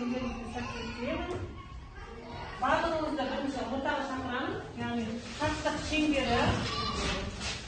күндеріңізге сәттілік тілеймін. Барлығыңызды бірінші ортаға шақырамын, яғни қастық шеңбері,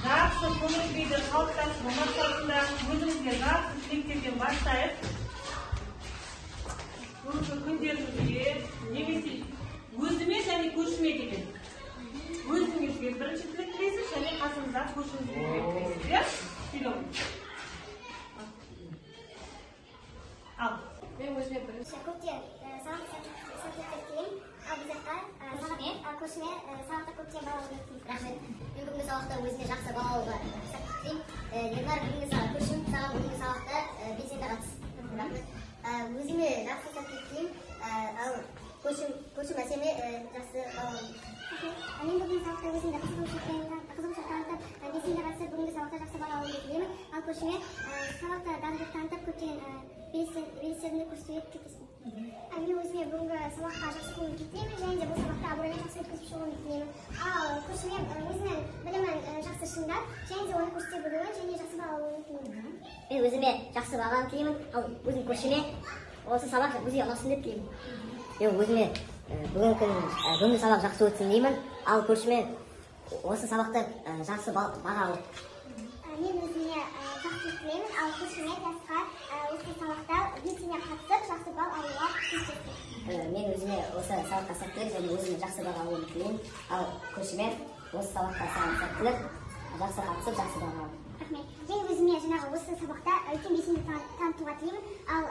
жақсы көңіл-күйді қалыптастыру мақсатында өзіңізге жақсы тілектерден бастайық. Бүгінгі күндеріңізге немесе өзіме және көршіме деген өзіңізге бірінші тілек тілейсіз және қасыңызда көршіңізге тілек тілейсіз. Фильм. Ал. Мен өзіме бірінші көптен сағаттар тілеймін. Ал бұзаққа сағатмен, ал көршіме сағатта көптен бала болуды тілеймін. Рахмет. Мен бүгінгі сабақта өзіне жақсы бала болуға тілеймін. Ернар бүгінгі көршім саған бүгінгі сабақта белсенді қатыс. Рахмет. Өзіме жақсы сәттілік тілеймін. Ал көршім әсеме жақсы бала болуды. Мен бүгінгі сабақта өзімді қызығушылық танытып, белсенді қатысып, бүгінгі сабақта жақсы бала болуды тілеймін. Ал көршіме сабақта дағдылық танытып, көптеген белестерді көрсетуге тілектеспін. Мен өзіме бүгінгі сабаққа жақсы көңіл тілеймін, және де бұл сабақта абыроймен жақсы өткізіп шығуымды тілеймін. Ал көршіме өзінің білімін жақсы шыңдап, және де оны көрсете білуін және жақсы бала болуын тілеймін. Мен өзіме жақсы бағаны тілеймін, ал өзім көршіме осы сабақ өзге ұнасын деп тілеймін. Мен өзіме бүгінгі сабақ жақсы өтсін деймін, ал көршіме осы сабақта жақсы баға алып. Мен өзіме жақсылық тілеймін, ал көршіме дәрісқа осы сабақта белсене қатысып, жақсы бал алуға тілектеспін. Мен өзіме осы сабаққа сәттілік және өзіме жақсы баға алуын тілеймін, ал көршіме осы сабаққа сәттілік, жақсы қатысып, жақсы баға алып. Рахмет. Мен өзіме жаңағы осы сабақта үлкен белсенділік танытуға тілеймін, ал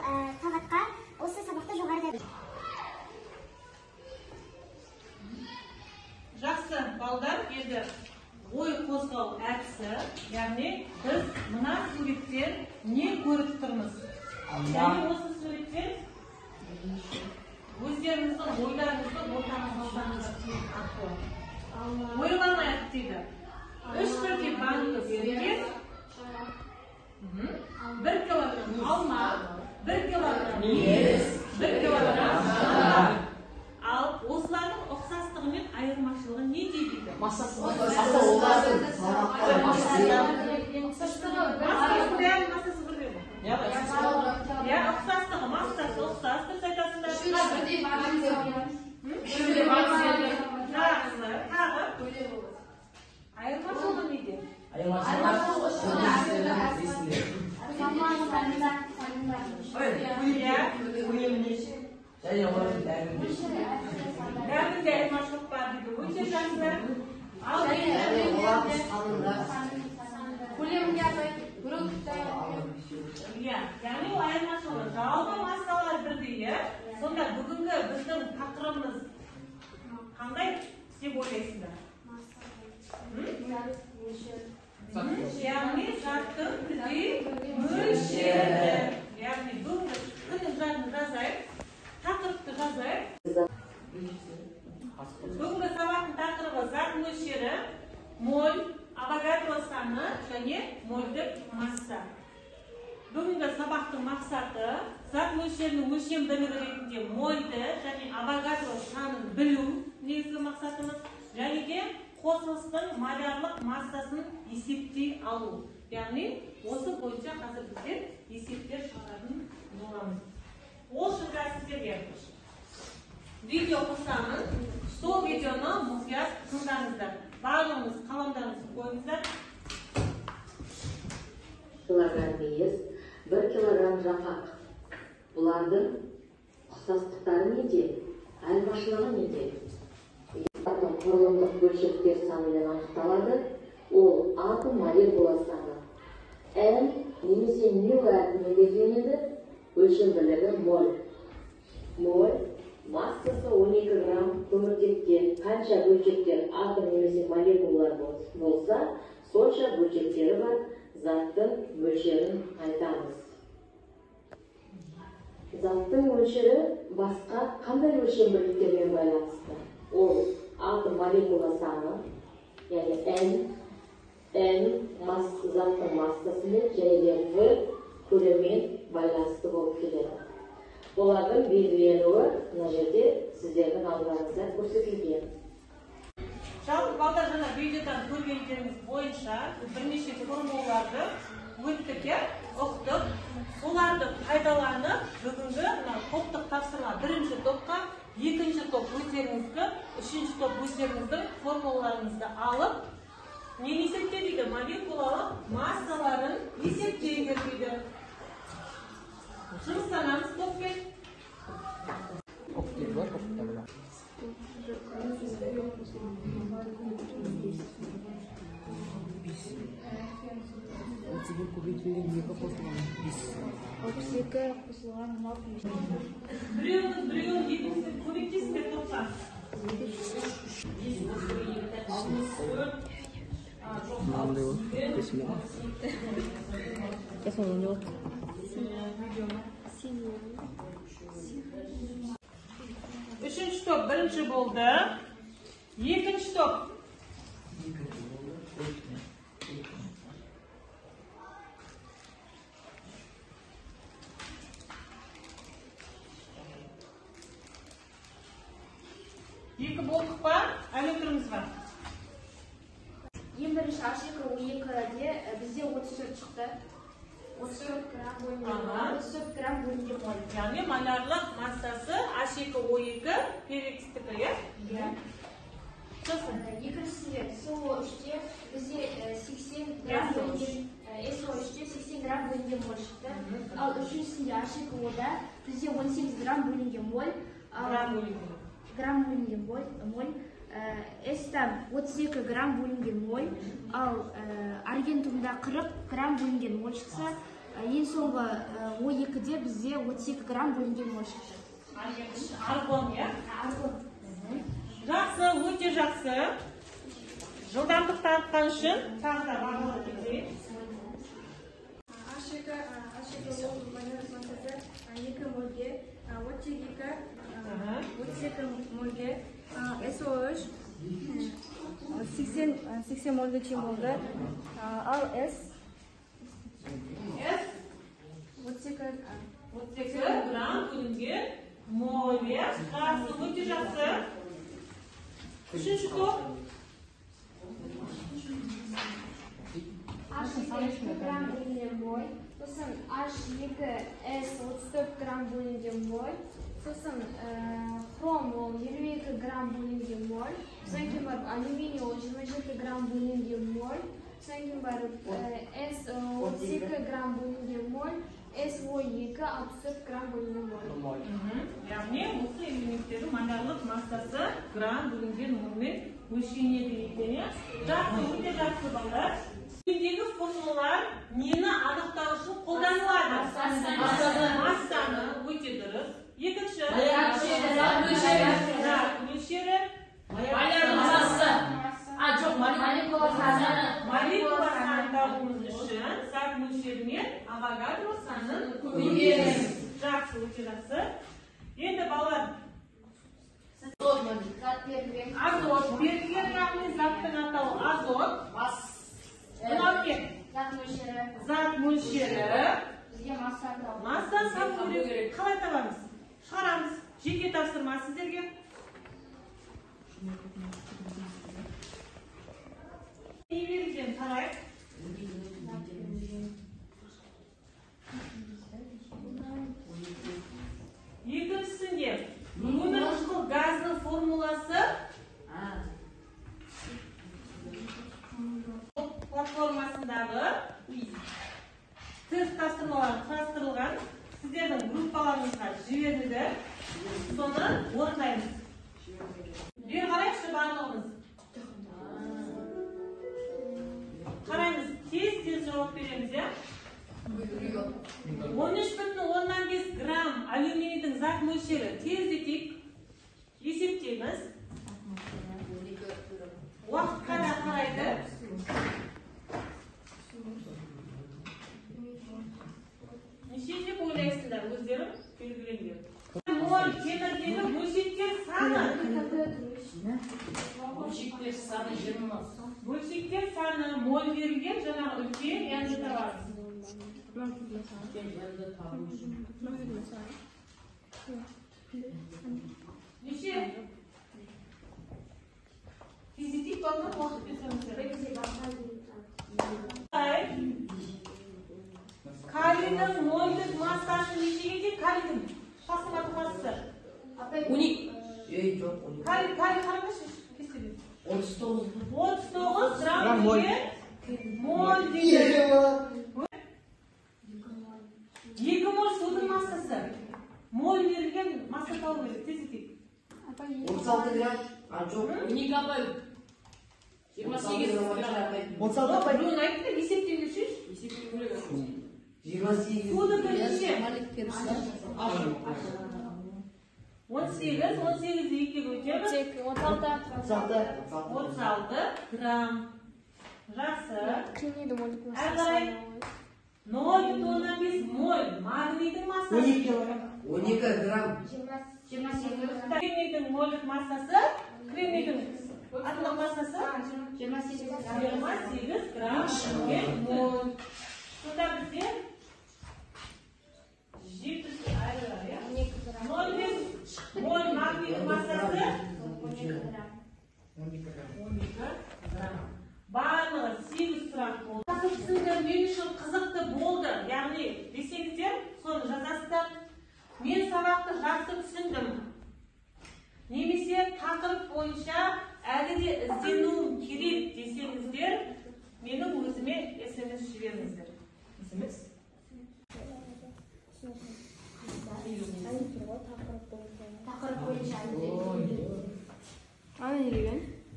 Талғатқа осы сабақта жоғарыда. Жақсы балдар, енді ой қозғау әдісі, яғни біз мына суреттен не көріп тұрмыз? Яғни осы суреттен өздеріңіздің ойларыңызды ортаңызға салыңыздар арқылы. Ойламайық дейді. 3 бірдей банкі берген, 1 килограмм алма, 1 килограмм ет, 1 килограмм шар. Ал осылардың ұқсастығы мен айырмашылығы не дейді? Массасы Массасы бірдей ме? Я ұқсастығы, массасы ұқсас, дұрыс айтасыңдар. Жақсы, тағы. Айырмашылығы неде? Дәрінде айырмашылық бар дейді. Өте жақсы. Ал яғни ол айырмашылығы. Жалпы массалар бірдей. Сонда бүгінгі біздің тақырыбымыз қандай деп ойлайсыңдар? Яғни заттың бірдей мөлшері. Яғни бүгінгі күннің жадын жазайық, тақырыпты жазайық. Бүгінгі сабақтың тақырыбы зат мөлшері, моль, авогадро саны және мольдік масса. Бүгінгі сабақтың мақсаты зат мөлшерінің өлшем бірлігі ретінде мольді және авогадро санын білу негізгі мақсатымыз, және де қосылыстың молярлық массасын есептей алу. Яғни осы бойынша қазір біздер есептер шығаратын боламыз. Ол үшін сіздерге видео қосамын. Сол видеоны мұқият тыңдаңыздар. Барлығыңыз қаламдарыңызды қойыңыздар. Килограмм ет, 1 килограмм жапақ. Бұлардың ұқсастықтары неде? Айырмашылығы неде? Атом құрылымдық бөлшектер санымен анықталады. Ол атом молекула саны. N немесе ню әрпіне белгіленеді. Өлшем бірлігі моль. Моль массасы 12 грамм көміртектен қанша бөлшектер атом немесе молекулалар болса, сонша бөлшектері бар заттың мөлшерін айтамыз. Заттың мөлшері басқа қандай өлшем бірліктермен байланысты? Ол атом молекула саны, яғни N заттың массасымен және де V көлеммен байланысты болып келеді. Олардың белгіленуі мына жерде сіздердің алдыңызда көрсетілген. Жалпы балдар жаңа видеодан көргендеріңіз бойынша бірнеше формулаларды өттік, ұқтық. Соларды пайдаланып бүгінгі топтық тапсырма. Бірінші топқа, екінші топ өздеріңізді, үшінші топ өздеріңіздің формулаларыңызды алып, нені есепте дейді? Молекулалық массаларын есептеңдер дейді. Жұмыстанамыз топпен. Біреуін екіншісі көмектесіңдер топқа. Үшінші топ бірінші болды. Екінші топ. Екі болдық па? Әлі тұрмыз ба? Ең бірінші H2O2-де бізде 34 шықты. 34 грамм бөлінген 34 грамм бөлінген мол. Яғни молярлық массасы H2O2 перекістікі, иә? Сосын. Екіншісінде SO3-де бізде 80 грамм бөлінген, SO3-де 80 грамм бөлінген мол шықты. Ал үшіншісінде H2O-да бізде 18 грамм бөлінген мол. Грамм бөлінген мол. S-тан 32 грамм бөлінген мол, ал аргентумда 40 грамм бөлінген мол шықса, ең соңғы O2-де бізде 32 грамм бөлінген мол шықты. Аргон, иә? Аргон. Жақсы, өте жақсы. Жылдамдық танытқан үшін тағы да бағалар кетейік. H2O массасы 2 молге, оттегі 32 молге, SO3 80 молге тең болды. Ал S 32 грамм бөлінген мол, иә? Жақсы, өте жақсы. Үшінші топ. H2 грамм бөлінген мол, сосын H2S 34 грамм бөлінген мол, сосын хром 22 грамм бөлінген мол, содан кейін барып алюминий 27 грамм бөлінген мол, содан кейін барып S 32 грамм бөлінген мол, SO2 64 грамм бөлінген мол. Яғни осы элементтердің молярлық массасы грамм бөлінген молмен өлшенеді екен. Жақсы, өте жақсы балдар. Төмендегі формулалар нені анықтау үшін қолданылады? Массаны, өте дұрыс. Екінші, зат мөлшері, молекула санын табуымыз үшін зат мөлшері мен Авогадро санын көбейтеміз. Жақсы, өте жақсы. Енді балалар, азот берілген, яғни заттың атауы азот. Мынау не? Зат мөлшері. Масса табу керек. Қалай табамыз? Шығарамыз. Жеке тапсырма сіздерге. Не берілген қарайық? Екіншісінде өмір қышқыл газның формуласы платформасындағы тест тапсырмалары құрастырылған, сіздердің группаларыңызға жіберілді. Соны орындаймыз. Бері қарайықшы барлығымыз. Қараймыз, тез жауап береміз, иә? 13,5 грамм алюминийдің зат мөлшері. Тездетейік, есептейміз. Уақытқа да қарайды. Неше деп ойлайсыңдар, өздерің белгілеңдер. Мол темірдегі бөлшектер саны. Бөлшектер саны 20. Бөлшектер саны мол берілген, жаңағы үлкен янды табарыз. Неше? Физитик балдар уақыт берсеңіздер. Калийдің мольдік массасы нешеге дейін? Калийдің басылматы 12. Yok 12. Hayır kardeşim. 39. 39 gram деген mol деген. 2 mol судың массасы. Mol берілген масса табу керек. Тез етейік. 36 gram. Жоқ. 12 апай. 28 gram. 36 апай. Бүгін айтты, есептеуге шеш. 28. Суды бірінші. 18 2-ге бөлеміз. 36 грамм. Жақсы. Әрі қарай 0,5 моль магнийдің массасы. 12 gram. 28. Кремнийдің мольдық массасы, кремнийдің атомдық массасы 28 грамм моль. Сонда бізде 0,5 моль магнийдің массасы 12 грамм. Барлығы 8 сұрақ болды. Түсіндер мен үшін қызықты болды. Яғни десеңіздер, соны жазасыздар. Мен сабақты жақсы түсіндім. Немесе тақырып бойынша әлі де ізденуім керек десеңіздер, менің өзіме SMS жіберіңіздер. SMS? Тақырып бойынша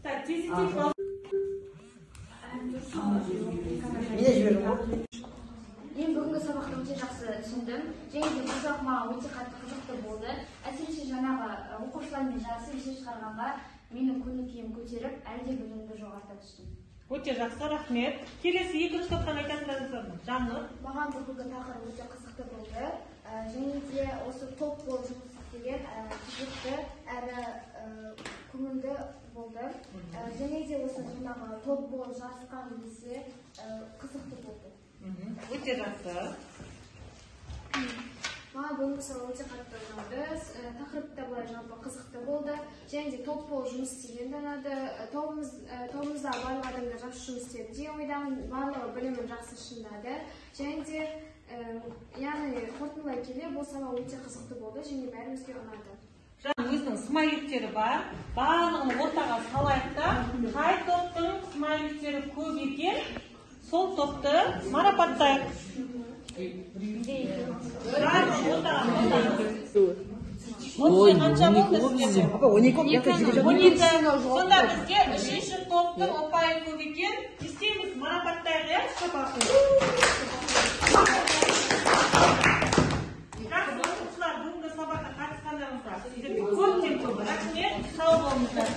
Так, тезірек Мен бүгінгі сабақты өте жақсы түсіндім. Және де бұл сабақ маған өте қатты қызықты болды. Әсіресе жаңағы оқушылармен жарысып есеп шығарғанға менің көңіл-күйім көтеріп, әлі де білімімді жоғарыта түстім. Өте жақсы, рахмет. Келесі екінші топтан айтатындарыңыз бар ма? Жаннұр? Маған бүгінгі тақырып өте қызықты болды. Және де осы топ болып жұмыс істеген қызықты әрі көңілді болды. Және де осы жаңағы топ болып жарысқан кезде қызықты болды. Өте жақсы. Маған бүгінгі сабақ өте қатты ұнады. Тақырып та былай жалпы қызықты болды. Және де топ болып жұмыс істеген ұнады. Тобымызда барлық адамдар жақсы жұмыс істеді деген ойдамын. Барлығы білімін жақсы шыңдады. Және де яғни қорытындылай келе бұл сабақ өте қызықты болды және бәрімізге ұнады. Өзінің смайликтері бар. Барлығын ортаға салайық та, қай топтың смайликтері көп екен, сол топты марапаттайық. Ой, қанша болды сіздерде? 12. Сонда бізде үшінші топтың ұпайы көп екен. Істейміз, марапаттайық, иә? Оқушылар, бүгінгі сабаққа қатысқандарыңызға сіздерге көптен көп рахмет. Сау болыңыздар.